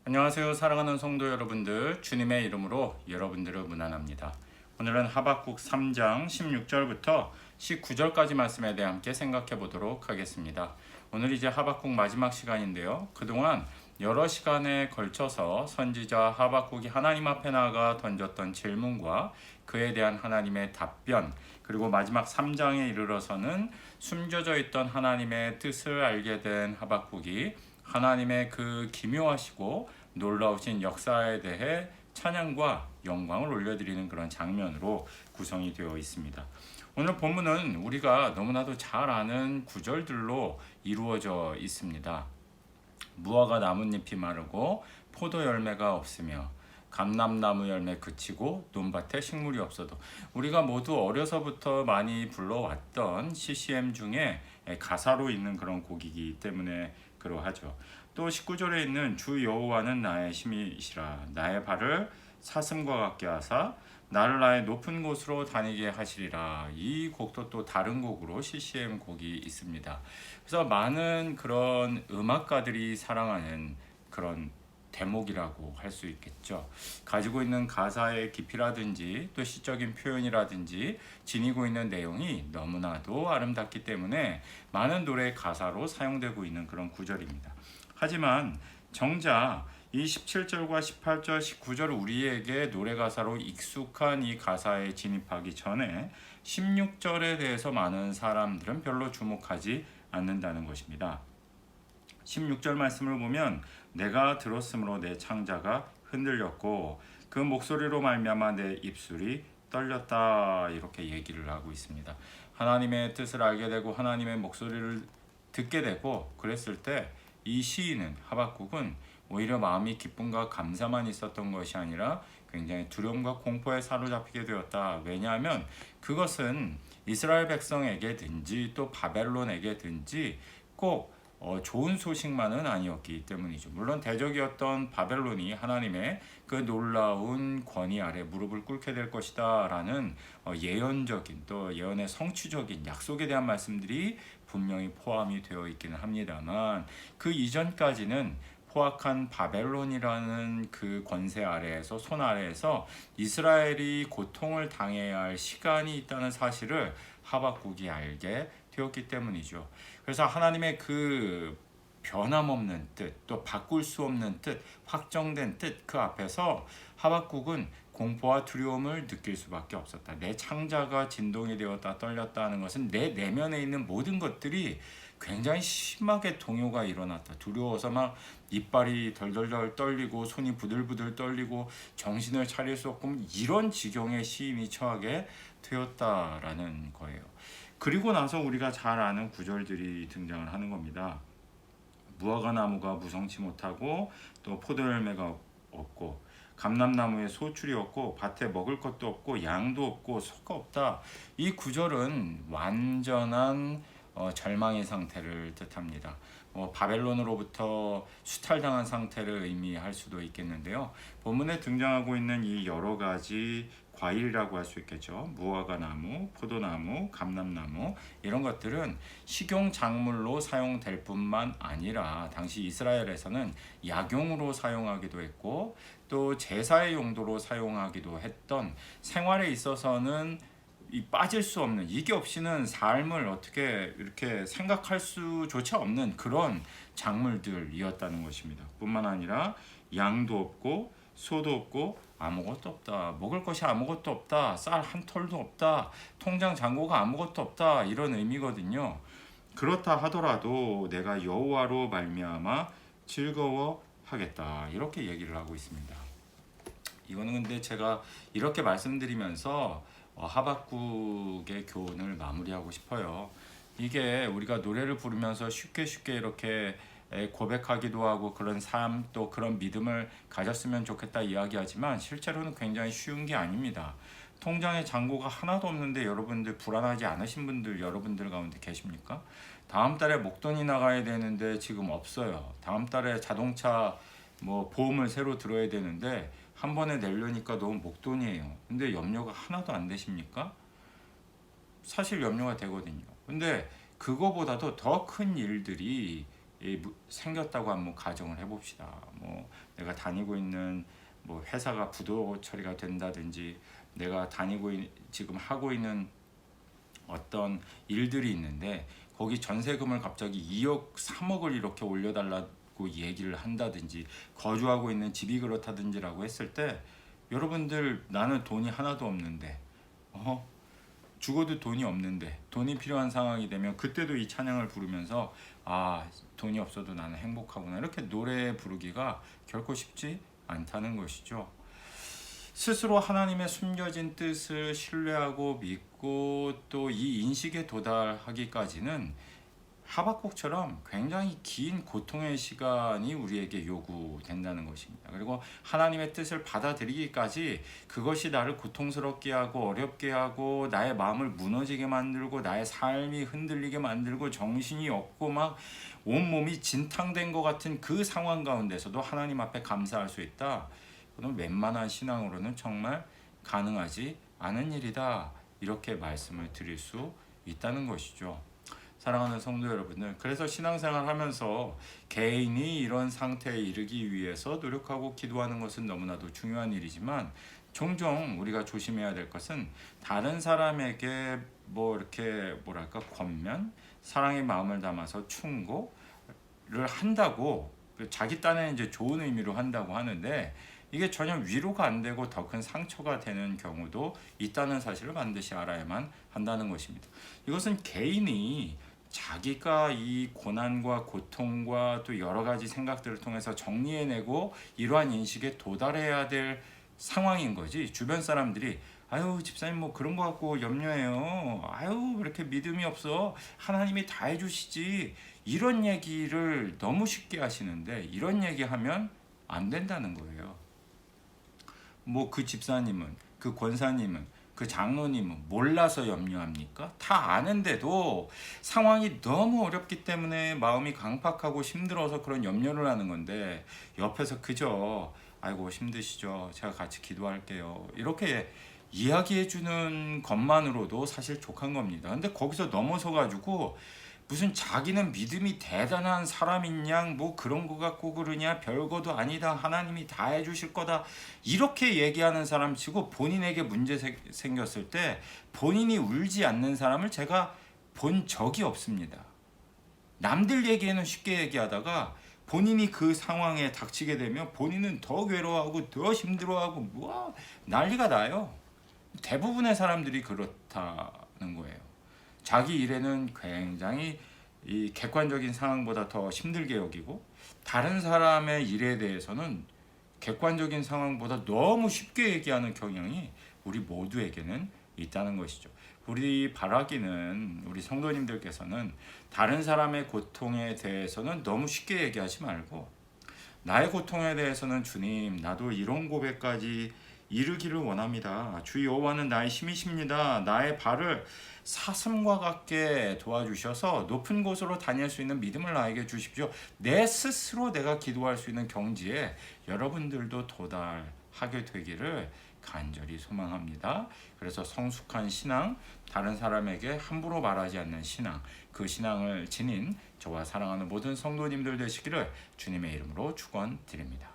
안녕하세요. 사랑하는 성도 여러분들, 주님의 이름으로 여러분들을 문안합니다. 오늘은 하박국 3장 16절부터 19절까지 말씀에 대해 함께 생각해 보도록 하겠습니다. 오늘 이제 하박국 마지막 시간인데요. 그동안 여러 시간에 걸쳐서 선지자 하박국이 하나님 앞에 나아가 던졌던 질문과 그에 대한 하나님의 답변, 그리고 마지막 3장에 이르러서는 숨겨져 있던 하나님의 뜻을 알게 된 하박국이 하나님의 그 기묘하시고 놀라우신 역사에 대해 찬양과 영광을 올려드리는 그런 장면으로 구성이 되어 있습니다. 오늘 본문은 우리가 너무나도 잘 아는 구절들로 이루어져 있습니다. 무화과 나뭇잎이 마르고 포도 열매가 없으며 감람나무 열매 그치고 논밭에 식물이 없어도, 우리가 모두 어려서부터 많이 불러왔던 CCM 중에 가사로 있는 그런 곡이기 때문에 그러하죠. 또 19절에 있는 주 여호와는 나의 힘이시라, 나의 발을 사슴과 같게 하사 나를 나의 높은 곳으로 다니게 하시리라. 이 곡도 또 다른 곡으로 CCM 곡이 있습니다. 그래서 많은 그런 음악가들이 사랑하는 그런 대목이라고 할 수 있겠죠. 가지고 있는 가사의 깊이라든지 또 시적인 표현이라든지 지니고 있는 내용이 너무나도 아름답기 때문에 많은 노래의 가사로 사용되고 있는 그런 구절입니다. 하지만 정작 이 17절과 18절, 19절 우리에게 노래 가사로 익숙한 이 가사에 진입하기 전에 16절에 대해서 많은 사람들은 별로 주목하지 않는다는 것입니다. 16절 말씀을 보면 내가 들었으므로 내 창자가 흔들렸고 그 목소리로 말미암아 내 입술이 떨렸다, 이렇게 얘기를 하고 있습니다. 하나님의 뜻을 알게 되고 하나님의 목소리를 듣게 되고 그랬을 때 이 시인은, 하박국은 오히려 마음이 기쁨과 감사만 있었던 것이 아니라 굉장히 두려움과 공포에 사로잡히게 되었다. 왜냐하면 그것은 이스라엘 백성에게든지 또 바벨론에게든지 꼭 좋은 소식만은 아니었기 때문이죠. 물론 대적이었던 바벨론이 하나님의 그 놀라운 권위 아래 무릎을 꿇게 될 것이다 라는 예언적인, 또 예언의 성취적인 약속에 대한 말씀들이 분명히 포함이 되어 있기는 합니다만, 그 이전까지는 포악한 바벨론이라는 그 권세 아래에서, 손 아래에서 이스라엘이 고통을 당해야 할 시간이 있다는 사실을 하박국이 알게 되었기 때문이죠. 그래서 하나님의 그 변함없는 뜻, 또 바꿀 수 없는 뜻, 확정된 뜻, 그 앞에서 하박국은 공포와 두려움을 느낄 수밖에 없었다. 내 창자가 진동이 되었다, 떨렸다 하는 것은 내 내면에 있는 모든 것들이 굉장히 심하게 동요가 일어났다. 두려워서 막 이빨이 덜덜덜 떨리고 손이 부들부들 떨리고 정신을 차릴 수 없고 이런 지경의 시인이 처하게 되었다라는 거예요. 그리고 나서 우리가 잘 아는 구절들이 등장을 하는 겁니다. 무화과 나무가 무성치 못하고 또 포도 열매가 없고 감람나무에 소출이 없고 밭에 먹을 것도 없고 양도 없고 소가 없다. 이 구절은 완전한 절망의 상태를 뜻합니다. 바벨론으로부터 수탈당한 상태를 의미할 수도 있겠는데요. 본문에 등장하고 있는 이 여러 가지 과일이라고 할 수 있겠죠. 무화과 나무, 포도나무, 감람나무, 이런 것들은 식용 작물로 사용될 뿐만 아니라 당시 이스라엘에서는 약용으로 사용하기도 했고 또 제사의 용도로 사용하기도 했던, 생활에 있어서는 이 빠질 수 없는, 이게 없이는 삶을 어떻게 이렇게 생각할 수조차 없는 그런 작물들이었다는 것입니다. 뿐만 아니라 양도 없고 소도 없고 아무것도 없다. 먹을 것이 아무것도 없다. 쌀 한 톨도 없다. 통장 잔고가 아무것도 없다. 이런 의미거든요. 그렇다 하더라도 내가 여호와로 말미암아 즐거워하겠다. 이렇게 얘기를 하고 있습니다. 이거는 근데 제가 이렇게 말씀드리면서 하박국의 교훈을 마무리하고 싶어요. 이게 우리가 노래를 부르면서 쉽게 이렇게 고백하기도 하고 그런 삶, 또 그런 믿음을 가졌으면 좋겠다 이야기하지만 실제로는 굉장히 쉬운 게 아닙니다. 통장에 잔고가 하나도 없는데 여러분들 불안하지 않으신 분들 여러분들 가운데 계십니까? 다음 달에 목돈이 나가야 되는데 지금 없어요. 다음 달에 자동차 보험을 새로 들어야 되는데 한 번에 내려니까 너무 목돈이에요. 근데 염려가 하나도 안 되십니까? 사실 염려가 되거든요. 근데 그거보다도 더 큰 일들이 생겼다고 한번 가정을 해봅시다. 뭐 내가 다니고 있는 뭐 회사가 부도 처리가 된다든지, 내가 지금 하고 있는 어떤 일들이 있는데 거기 전세금을 갑자기 2억 3억을 이렇게 올려달라고 얘기를 한다든지, 거주하고 있는 집이 그렇다든지라고 했을 때, 여러분들 나는 돈이 하나도 없는데 죽어도 돈이 없는데 돈이 필요한 상황이 되면 그때도 이 찬양을 부르면서 돈이 없어도 나는 행복하구나, 이렇게 노래 부르기가 결코 쉽지 않다는 것이죠. 스스로 하나님의 숨겨진 뜻을 신뢰하고 믿고 또 이 인식에 도달하기까지는 하박국처럼 굉장히 긴 고통의 시간이 우리에게 요구된다는 것입니다. 그리고 하나님의 뜻을 받아들이기까지 그것이 나를 고통스럽게 하고 어렵게 하고 나의 마음을 무너지게 만들고 나의 삶이 흔들리게 만들고 정신이 없고 막 온몸이 진탕된 것 같은 그 상황 가운데서도 하나님 앞에 감사할 수 있다. 그건 웬만한 신앙으로는 정말 가능하지 않은 일이다, 이렇게 말씀을 드릴 수 있다는 것이죠. 사랑하는 성도 여러분들, 그래서 신앙생활 하면서 개인이 이런 상태에 이르기 위해서 노력하고 기도하는 것은 너무나도 중요한 일이지만, 종종 우리가 조심해야 될 것은 다른 사람에게 뭐 이렇게 권면, 사랑의 마음을 담아서 충고를 한다고, 자기 딴에는 이제 좋은 의미로 한다고 하는데 이게 전혀 위로가 안 되고 더 큰 상처가 되는 경우도 있다는 사실을 반드시 알아야만 한다는 것입니다. 이것은 개인이 자기가 이 고난과 고통과 또 여러 가지 생각들을 통해서 정리해내고 이러한 인식에 도달해야 될 상황인 거지, 주변 사람들이 아유 집사님 뭐 그런 거 갖고 염려해요, 아유 왜 이렇게 믿음이 없어, 하나님이 다 해주시지, 이런 얘기를 너무 쉽게 하시는데, 이런 얘기하면 안 된다는 거예요. 뭐 그 집사님은, 그 권사님은, 그 장로님은 몰라서 염려합니까? 다 아는데도 상황이 너무 어렵기 때문에 마음이 강팍하고 힘들어서 그런 염려를 하는 건데, 옆에서 그저 아이고 힘드시죠, 제가 같이 기도할게요, 이렇게 이야기해 주는 것만으로도 사실 족한 겁니다. 근데 거기서 넘어서 가지고 무슨 자기는 믿음이 대단한 사람인 양 뭐 그런 거 갖고 그러냐, 별거도 아니다, 하나님이 다 해주실 거다, 이렇게 얘기하는 사람 치고 본인에게 문제 생겼을 때 본인이 울지 않는 사람을 제가 본 적이 없습니다. 남들 얘기에는 쉽게 얘기하다가 본인이 그 상황에 닥치게 되면 본인은 더 괴로워하고 더 힘들어하고 뭐 난리가 나요. 대부분의 사람들이 그렇다는 거예요. 자기 일에는 굉장히 이 객관적인 상황보다 더 힘들게 여기고, 다른 사람의 일에 대해서는 객관적인 상황보다 너무 쉽게 얘기하는 경향이 우리 모두에게는 있다는 것이죠. 우리 바라기는, 우리 성도님들께서는 다른 사람의 고통에 대해서는 너무 쉽게 얘기하지 말고, 나의 고통에 대해서는 주님 나도 이런 고백까지 이르기를 원합니다. 주 여호와는 나의 힘이십니다. 나의 발을 사슴과 같게 도와주셔서 높은 곳으로 다닐 수 있는 믿음을 나에게 주십시오. 내 스스로 내가 기도할 수 있는 경지에 여러분들도 도달하게 되기를 간절히 소망합니다. 그래서 성숙한 신앙, 다른 사람에게 함부로 말하지 않는 신앙, 그 신앙을 지닌 저와 사랑하는 모든 성도님들 되시기를 주님의 이름으로 축원드립니다.